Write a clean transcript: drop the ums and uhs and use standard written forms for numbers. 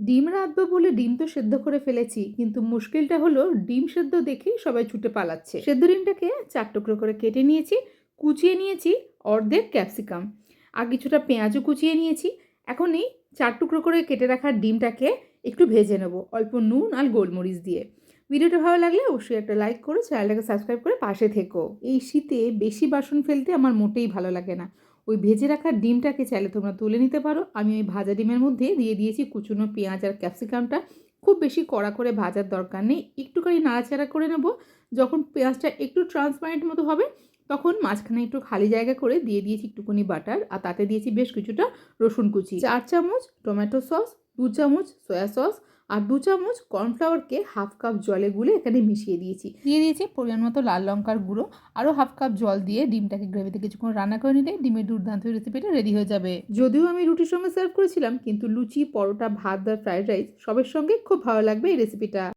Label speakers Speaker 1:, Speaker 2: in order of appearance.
Speaker 1: ডিম রাঁধবো বলে ডিম তো সেদ্ধ করে ফেলেছি, কিন্তু মুশকিলটা হলো ডিম সেদ্ধ দেখেই সবাই ছুটে পালাচ্ছে। সেদ্ধ ডিমটাকে 4 টুকরো করে কেটে নিয়েছি, কুচিয়ে নিয়েছি অর্ধেক ক্যাপসিকাম, আর কিছুটা পেঁয়াজও কুচিয়ে নিয়েছি। এখন এই 4 টুকরো করে কেটে রাখা ডিমটাকে একটু ভেজে নেব অল্প নুন আর গোলমরিচ দিয়ে। ভিডিওটা ভালো লাগলে অবশ্যই একটা লাইক করে চ্যানেলটাকে সাবস্ক্রাইব করে পাশে থেকো। এই শীতে বেশি বাসন ফেলতে আমার মোটেই ভালো লাগে না। ওই ভেজে রাখা ডিমটাকে চাইলে তোমরা তুলে নিতে পারো। আমি ওই ভাজা ডিমের মধ্যে দিয়ে দিয়েছি কুচুনো পেঁয়াজ আর ক্যাপসিকামটা। খুব বেশি কড়া করে ভাজার দরকার নেই, একটুখানি নাড়াচাড়া করে নেব। যখন পেঁয়াজটা একটু ট্রান্সপারেন্ট মতো হবে, তখন মাঝখানে একটু খালি জায়গা করে দিয়ে দিয়েছি একটুখানি বাটার, আর তাতে দিয়েছি বেশ কিছুটা রসুন কুচি, 4 চামচ টমেটো সস, 2 চামচ সয়া সস আর 2 চামচ কর্নফ্লাওয়ারকে হাফ কাপ জলে গুলে এখানে মিশিয়ে দিয়েছি। দিয়ে দিয়েছি পরিমাণ মতো লাল লঙ্কার গুঁড়ো, আরও হাফ কাপ জল দিয়ে ডিমটাকে গ্রেভিতে কিছুক্ষণ রান্না করে নিলে ডিমের দুর্দান্ত রেসিপিটা রেডি হয়ে যাবে। যদিও আমি রুটির সঙ্গে সার্ভ করেছিলাম, কিন্তু লুচি, পরোটা, ভাত বা ফ্রাইড রাইস সবের সঙ্গে খুব ভালো লাগবে এই রেসিপিটা।